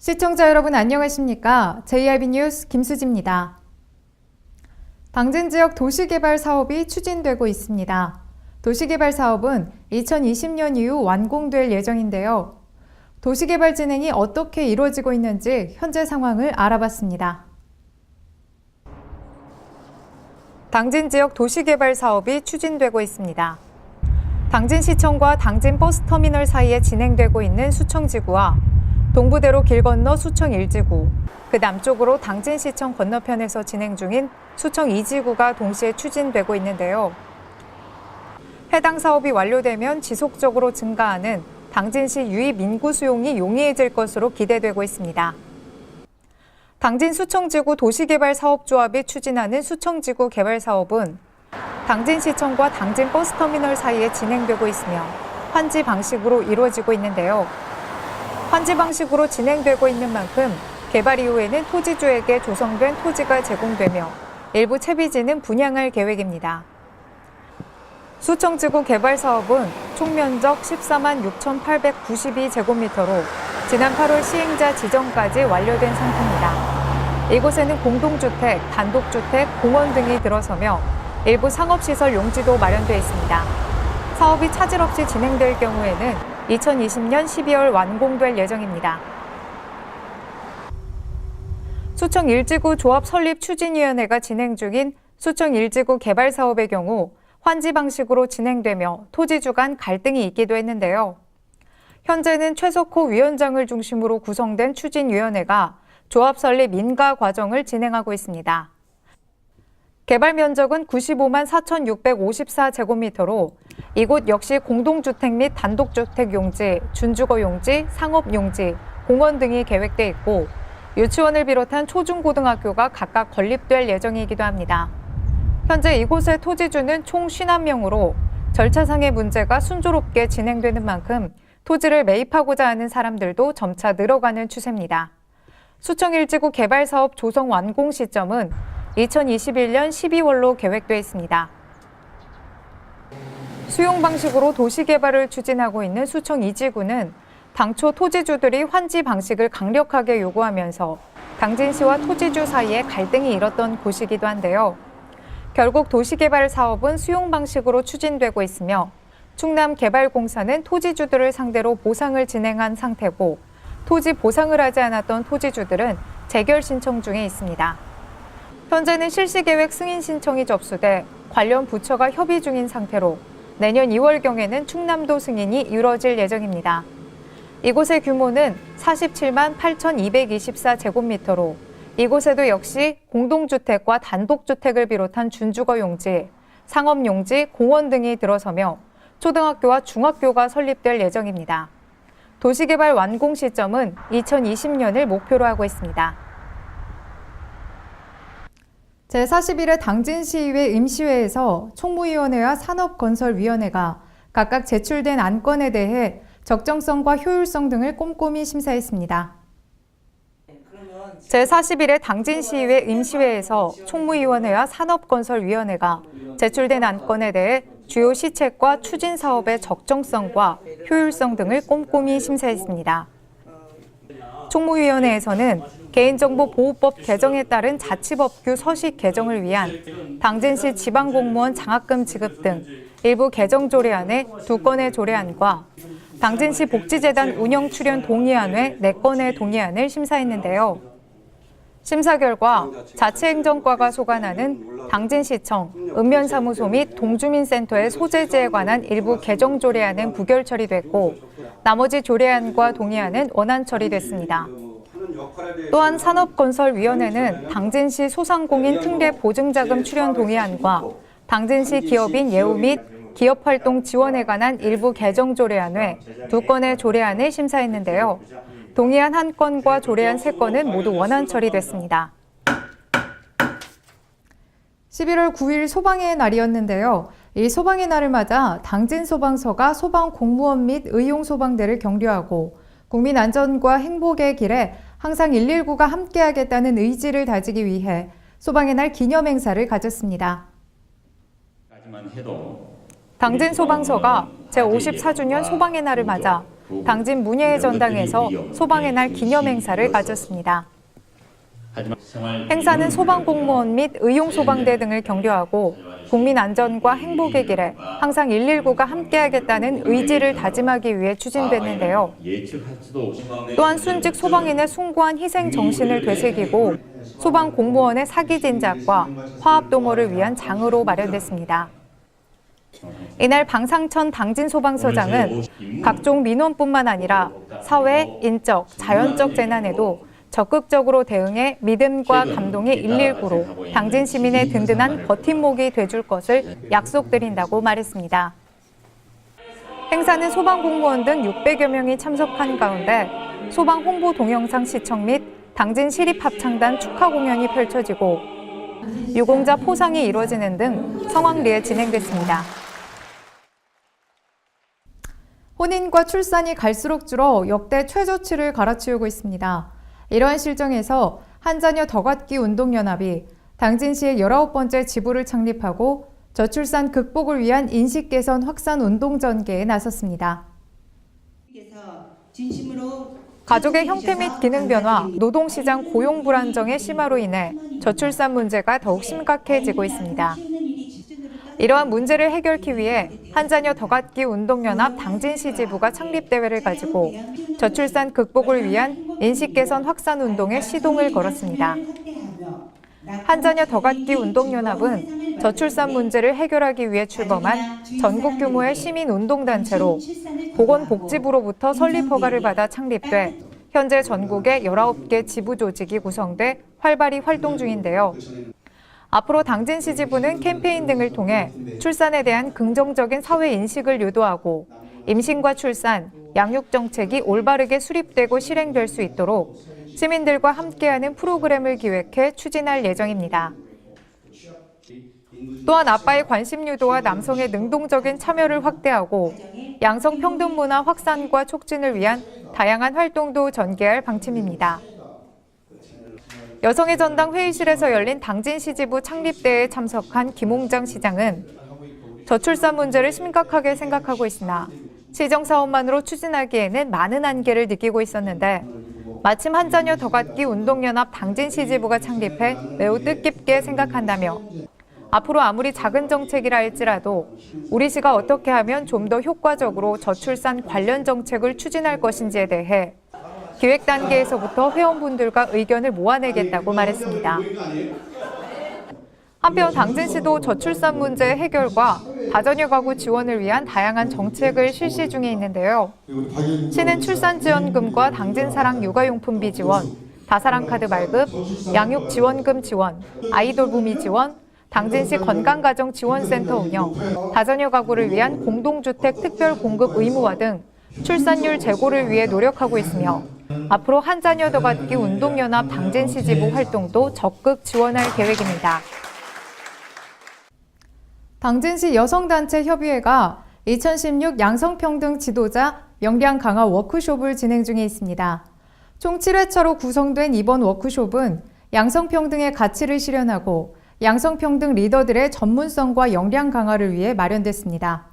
시청자 여러분 안녕하십니까? JRB 뉴스 김수지입니다. 당진 지역 도시개발 사업이 추진되고 있습니다. 도시개발 사업은 2020년 이후 완공될 예정인데요. 도시개발 진행이 어떻게 이루어지고 있는지 현재 상황을 알아봤습니다. 당진 지역 도시개발 사업이 추진되고 있습니다. 당진시청과 당진버스터미널 사이에 진행되고 있는 수청지구와 동부대로 길 건너 수청 1지구, 그 남쪽으로 당진시청 건너편에서 진행 중인 수청 2지구가 동시에 추진되고 있는데요. 해당 사업이 완료되면 지속적으로 증가하는 당진시 유입 인구 수용이 용이해질 것으로 기대되고 있습니다. 당진 수청지구 도시개발사업조합이 추진하는 수청지구 개발 사업은 당진시청과 당진버스터미널 사이에 진행되고 있으며 환지 방식으로 이루어지고 있는데요. 환지 방식으로 진행되고 있는 만큼 개발 이후에는 토지주에게 조성된 토지가 제공되며 일부 채비지는 분양할 계획입니다. 수청지구 개발 사업은 총 면적 14만 6,892제곱미터로 지난 8월 시행자 지정까지 완료된 상태입니다. 이곳에는 공동주택, 단독주택, 공원 등이 들어서며 일부 상업시설 용지도 마련되어 있습니다. 사업이 차질 없이 진행될 경우에는 2020년 12월 완공될 예정입니다. 수청 1지구 조합 설립 추진위원회가 진행 중인 수청 1지구 개발 사업의 경우 환지 방식으로 진행되며 토지주 간 갈등이 있기도 했는데요. 현재는 최석호 위원장을 중심으로 구성된 추진위원회가 조합 설립 인가 과정을 진행하고 있습니다. 개발 면적은 95만 4,654제곱미터로 이곳 역시 공동주택 및 단독주택 용지, 준주거 용지, 상업 용지, 공원 등이 계획돼 있고 유치원을 비롯한 초중고등학교가 각각 건립될 예정이기도 합니다. 현재 이곳의 토지주는 총 51명으로 절차상의 문제가 순조롭게 진행되는 만큼 토지를 매입하고자 하는 사람들도 점차 늘어가는 추세입니다. 수청 1지구 개발 사업 조성 완공 시점은 2021년 12월로 계획돼 있습니다. 수용 방식으로 도시 개발을 추진하고 있는 수청 2지구는 당초 토지주들이 환지 방식을 강력하게 요구하면서 당진시와 토지주 사이에 갈등이 일었던 곳이기도 한데요. 결국 도시개발 사업은 수용 방식으로 추진되고 있으며 충남개발공사는 토지주들을 상대로 보상을 진행한 상태고 토지 보상을 하지 않았던 토지주들은 재결 신청 중에 있습니다. 현재는 실시계획 승인 신청이 접수돼 관련 부처가 협의 중인 상태로 내년 2월경에는 충남도 승인이 이루어질 예정입니다. 이곳의 규모는 47만 8,224제곱미터로 이곳에도 역시 공동주택과 단독주택을 비롯한 준주거 용지, 상업 용지, 공원 등이 들어서며 초등학교와 중학교가 설립될 예정입니다. 도시개발 완공 시점은 2020년을 목표로 하고 있습니다. 제41회 당진시의회 임시회에서 총무위원회와 산업건설위원회가 각각 제출된 안건에 대해 적정성과 효율성 등을 꼼꼼히 심사했습니다. 제41회 당진시의회 임시회에서 총무위원회와 산업건설위원회가 제출된 안건에 대해 주요 시책과 추진 사업의 적정성과 효율성 등을 꼼꼼히 심사했습니다. 총무위원회에서는 개인정보보호법 개정에 따른 자치법규 서식 개정을 위한 당진시 지방공무원 장학금 지급 등 일부 개정 조례안에 2건의 조례안과 당진시 복지재단 운영 출연 동의안 외 4건의 동의안을 심사했는데요. 심사 결과 자치행정과가 소관하는 당진시청, 읍면사무소 및 동주민센터의 소재지에 관한 일부 개정 조례안은 부결 처리됐고 나머지 조례안과 동의안은 원안 처리됐습니다. 또한 산업건설위원회는 당진시 소상공인 특례 보증자금 출연 동의안과 당진시 기업인 예우 및 기업활동 지원에 관한 일부 개정 조례안 외 2건의 조례안을 심사했는데요. 동의안 1건과 조례안 3건은 모두 원안 처리됐습니다. 11월 9일 소방의 날이었는데요. 이 소방의 날을 맞아 당진소방서가 소방공무원 및 의용소방대를 격려하고 국민 안전과 행복의 길에 항상 119가 함께하겠다는 의지를 다지기 위해 소방의 날 기념행사를 가졌습니다. 당진소방서가 제54주년 소방의 날을 맞아 당진 문예의 전당에서 소방의 날 기념 행사를 가졌습니다. 행사는 소방공무원 및 의용소방대 등을 격려하고 국민 안전과 행복의 길에 항상 119가 함께하겠다는 의지를 다짐하기 위해 추진됐는데요. 또한 순직 소방인의 숭고한 희생 정신을 되새기고 소방공무원의 사기 진작과 화합 동호를 위한 장으로 마련됐습니다. 이날 방상천 당진소방서장은 각종 민원뿐만 아니라 사회, 인적, 자연적 재난에도 적극적으로 대응해 믿음과 감동의 119로 당진 시민의 든든한 버팀목이 돼줄 것을 약속드린다고 말했습니다. 행사는 소방공무원 등 600여 명이 참석한 가운데 소방 홍보 동영상 시청 및 당진 시립합창단 축하 공연이 펼쳐지고 유공자 포상이 이루어지는 등 성황리에 진행됐습니다. 혼인과 출산이 갈수록 줄어 역대 최저치를 갈아치우고 있습니다. 이러한 실정에서 한자녀 더 갖기 운동연합이 당진시의 19번째 지부를 창립하고 저출산 극복을 위한 인식 개선 확산 운동 전개에 나섰습니다. 가족의 형태 및 기능 변화, 노동시장 고용 불안정의 심화로 인해 저출산 문제가 더욱 심각해지고 있습니다. 이러한 문제를 해결하기 위해 한자녀 더 갖기 운동연합 당진시 지부가 창립대회를 가지고 저출산 극복을 위한 인식 개선 확산 운동에 시동을 걸었습니다. 한자녀 더 갖기 운동연합은 저출산 문제를 해결하기 위해 출범한 전국 규모의 시민운동단체로 보건복지부로부터 설립 허가를 받아 창립돼 현재 전국에 19개 지부 조직이 구성돼 활발히 활동 중인데요. 앞으로 당진시 지부는 캠페인 등을 통해 출산에 대한 긍정적인 사회 인식을 유도하고 임신과 출산, 양육 정책이 올바르게 수립되고 실행될 수 있도록 시민들과 함께하는 프로그램을 기획해 추진할 예정입니다. 또한 아빠의 관심 유도와 남성의 능동적인 참여를 확대하고 양성 평등 문화 확산과 촉진을 위한 다양한 활동도 전개할 방침입니다. 여성의 전당 회의실에서 열린 당진시 지부 창립대회에 참석한 김홍장 시장은 저출산 문제를 심각하게 생각하고 있으나 시정 사업만으로 추진하기에는 많은 한계를 느끼고 있었는데 마침 한자녀 더 갖기 운동연합 당진시 지부가 창립해 매우 뜻깊게 생각한다며 앞으로 아무리 작은 정책이라 할지라도 우리 시가 어떻게 하면 좀 더 효과적으로 저출산 관련 정책을 추진할 것인지에 대해 기획 단계에서부터 회원분들과 의견을 모아내겠다고 말했습니다. 한편 당진시도 저출산 문제 해결과 다자녀 가구 지원을 위한 다양한 정책을 실시 중에 있는데요. 시는 출산지원금과 당진사랑 육아용품비 지원, 다사랑카드 발급, 양육지원금 지원, 아이돌부미 지원, 당진시 건강가정지원센터 운영, 다자녀 가구를 위한 공동주택 특별 공급 의무화 등 출산율 제고를 위해 노력하고 있으며 앞으로 한자녀 더 갖기 운동연합 당진시 지부 활동도 적극 지원할 계획입니다. 당진시 여성단체 협의회가 2016 양성평등 지도자 역량 강화 워크숍을 진행 중에 있습니다. 총 7회차로 구성된 이번 워크숍은 양성평등의 가치를 실현하고 양성평등 리더들의 전문성과 역량 강화를 위해 마련됐습니다.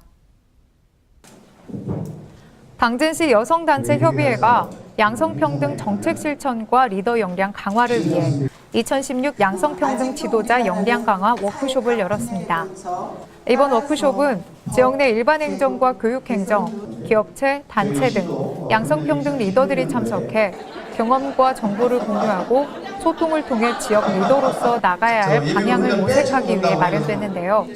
당진시 여성단체 협의회가 양성평등 정책 실천과 리더 역량 강화를 위해 2016 양성평등 지도자 역량 강화 워크숍을 열었습니다. 이번 워크숍은 지역 내 일반 행정과 교육행정, 기업체, 단체 등 양성평등 리더들이 참석해 경험과 정보를 공유하고 소통을 통해 지역 리더로서 나가야 할 방향을 모색하기 위해 마련됐는데요.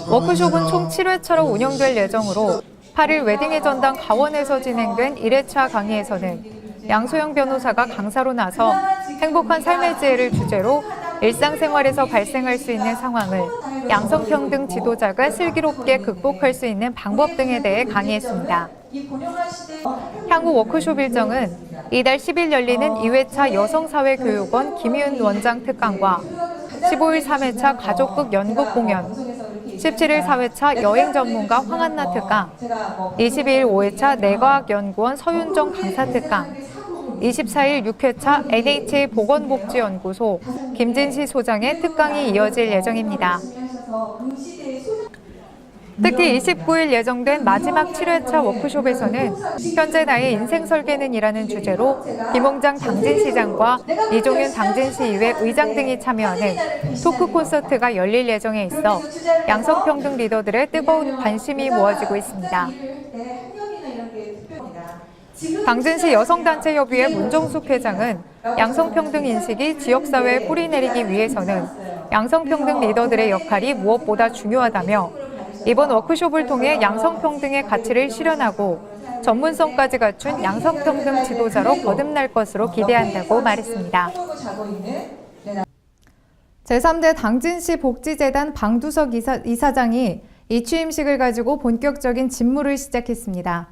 워크숍은 총 7회차로 운영될 예정으로 8일 웨딩의 전당 가원에서 진행된 1회차 강의에서는 양소영 변호사가 강사로 나서 행복한 삶의 지혜를 주제로 일상생활에서 발생할 수 있는 상황을 양성평등 지도자가 슬기롭게 극복할 수 있는 방법 등에 대해 강의했습니다. 향후 워크숍 일정은 이달 10일 열리는 2회차 여성사회교육원 김희은 원장 특강과 15일 3회차 가족극 연극 공연, 17일 4회차 여행전문가 황한나 특강, 22일 5회차 내과학연구원 서윤정 강사 특강, 24일 6회차 NHA 보건복지연구소 김진시 소장의 특강이 이어질 예정입니다. 특히 29일 예정된 마지막 7회차 워크숍에서는 현재 나의 인생 설계는 이라는 주제로 김홍장 당진시장과 이종윤 당진시의회 의장 등이 참여하는 토크 콘서트가 열릴 예정에 있어 양성평등 리더들의 뜨거운 관심이 모아지고 있습니다. 당진시 여성단체협의회 문정숙 회장은 양성평등 인식이 지역사회에 뿌리내리기 위해서는 양성평등 리더들의 역할이 무엇보다 중요하다며 이번 워크숍을 통해 양성평등의 가치를 실현하고 전문성까지 갖춘 양성평등 지도자로 거듭날 것으로 기대한다고 말했습니다. 제3대 당진시 복지재단 방두석 이사장이 이 취임식을 가지고 본격적인 직무를 시작했습니다.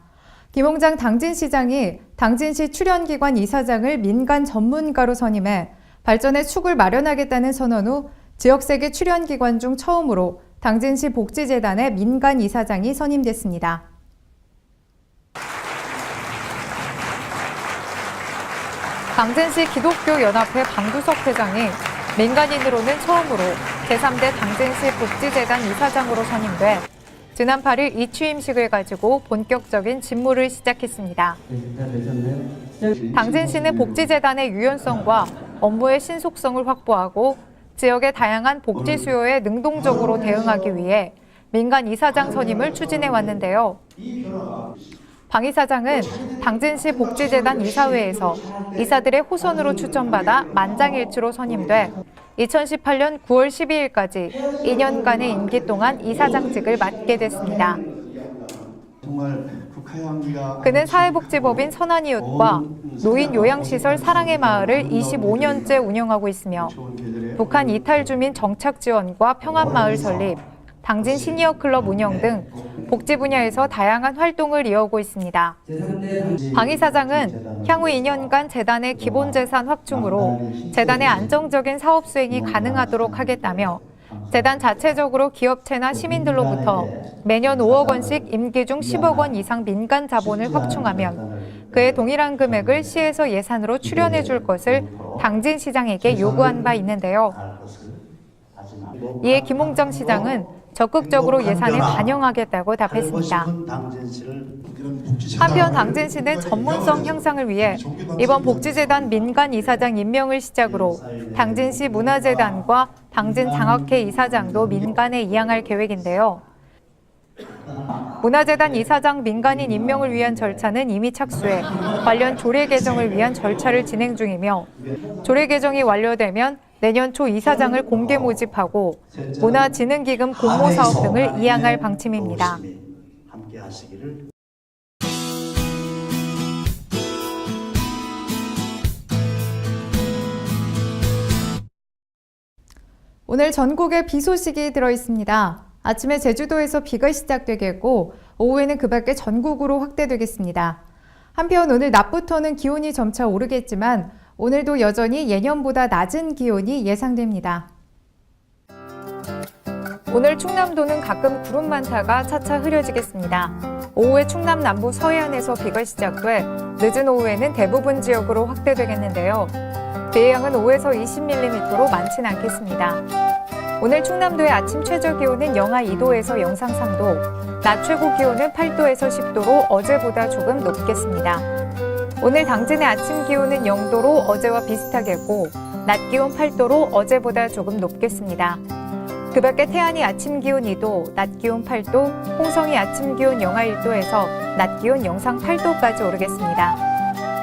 김홍장 당진시장이 당진시 출연기관 이사장을 민간 전문가로 선임해 발전의 축을 마련하겠다는 선언 후 지역세계 출연기관 중 처음으로 당진시 복지재단의 민간 이사장이 선임됐습니다. 당진시 기독교연합회 방두석 회장이 민간인으로는 처음으로 제3대 당진시 복지재단 이사장으로 선임돼 지난 8일 이 취임식을 가지고 본격적인 직무를 시작했습니다. 당진시는 복지재단의 유연성과 업무의 신속성을 확보하고 지역의 다양한 복지 수요에 능동적으로 대응하기 위해 민간 이사장 선임을 추진해 왔는데요. 방 이사장은 당진시 복지재단 이사회에서 이사들의 호선으로 추천받아 만장일치로 선임돼 2018년 9월 12일까지 2년간의 임기 동안 이사장직을 맡게 됐습니다. 그는 사회복지법인 선한이웃과 노인요양시설 사랑의 마을을 25년째 운영하고 있으며 북한 이탈 주민 정착 지원과 평안마을 설립, 당진 시니어클럽 운영 등 복지 분야에서 다양한 활동을 이어오고 있습니다. 방 이사장은 향후 2년간 재단의 기본재산 확충으로 재단의 안정적인 사업 수행이 가능하도록 하겠다며 재단 자체적으로 기업체나 시민들로부터 매년 5억 원씩 임기 중 10억 원 이상 민간 자본을 확충하면 그의 동일한 금액을 시에서 예산으로 출연해 줄 것을 당진시장에게 요구한 바 있는데요. 이에 김홍장 시장은 적극적으로 예산에 반영하겠다고 답했습니다. 한편 당진시는 전문성 향상을 위해 이번 복지재단 민간 이사장 임명을 시작으로 당진시 문화재단과 당진장학회 이사장도 민간에 이양할 계획인데요. 문화재단 이사장 민간인 임명을 위한 절차는 이미 착수해 관련 조례 개정을 위한 절차를 진행 중이며 조례 개정이 완료되면 내년 초 이사장을 공개 모집하고 문화진흥기금 공모사업 등을 이양할 방침입니다. 오늘 전국에 비 소식이 들어있습니다. 아침에 제주도에서 비가 시작되겠고 오후에는 그 밖에 전국으로 확대되겠습니다. 한편 오늘 낮부터는 기온이 점차 오르겠지만 오늘도 여전히 예년보다 낮은 기온이 예상됩니다. 오늘 충남도는 가끔 구름 많다가 차차 흐려지겠습니다. 오후에 충남 남부 서해안에서 비가 시작돼 늦은 오후에는 대부분 지역으로 확대되겠는데요. 비의 양은 5에서 20mm로 많진 않겠습니다. 오늘 충남도의 아침 최저 기온은 영하 2도에서 영상 3도, 낮 최고 기온은 8도에서 10도로 어제보다 조금 높겠습니다. 오늘 당진의 아침 기온은 0도로 어제와 비슷하겠고 낮 기온 8도로 어제보다 조금 높겠습니다. 그 밖에 태안이 아침 기온 2도, 낮 기온 8도, 홍성이 아침 기온 영하 1도에서 낮 기온 영상 8도까지 오르겠습니다.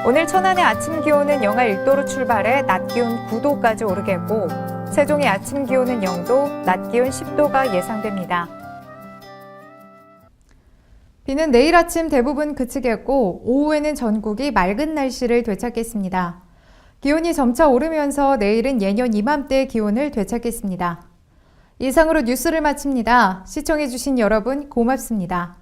오늘 천안의 아침 기온은 영하 1도로 출발해 낮 기온 9도까지 오르겠고 세종의 아침 기온은 0도, 낮 기온 10도가 예상됩니다. 비는 내일 아침 대부분 그치겠고 오후에는 전국이 맑은 날씨를 되찾겠습니다. 기온이 점차 오르면서 내일은 예년 이맘때의 기온을 되찾겠습니다. 이상으로 뉴스를 마칩니다. 시청해주신 여러분 고맙습니다.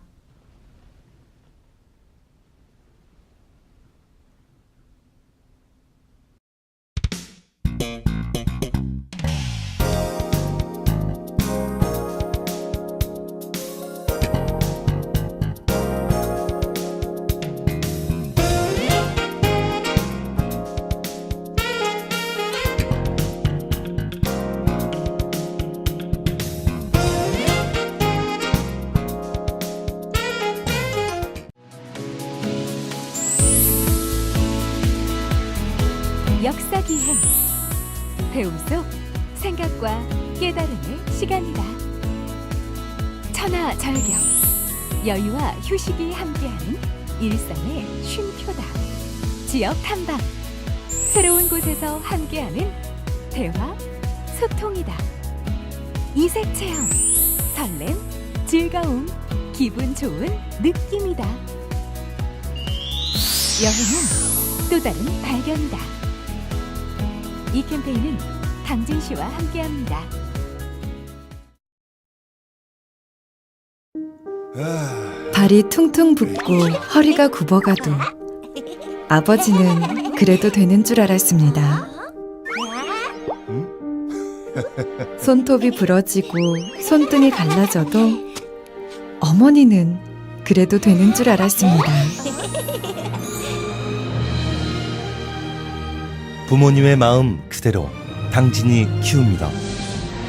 배움 속 생각과 깨달음의 시간이다. 천하절경, 여유와 휴식이 함께하는 일상의 쉼표다. 지역 탐방, 새로운 곳에서 함께하는 대화, 소통이다. 이색 체험, 설렘, 즐거움, 기분 좋은 느낌이다. 여행은 또 다른 발견이다. 이 캠페인은 당진시와 함께합니다. 발이 퉁퉁 붓고 허리가 굽어가도 아버지는 그래도 되는 줄 알았습니다. 손톱이 부러지고 손등이 갈라져도 어머니는 그래도 되는 줄 알았습니다. 부모님의 마음 그대로 당진이 키웁니다.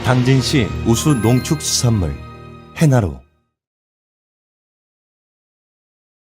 당진시 우수 농축수산물 해나루.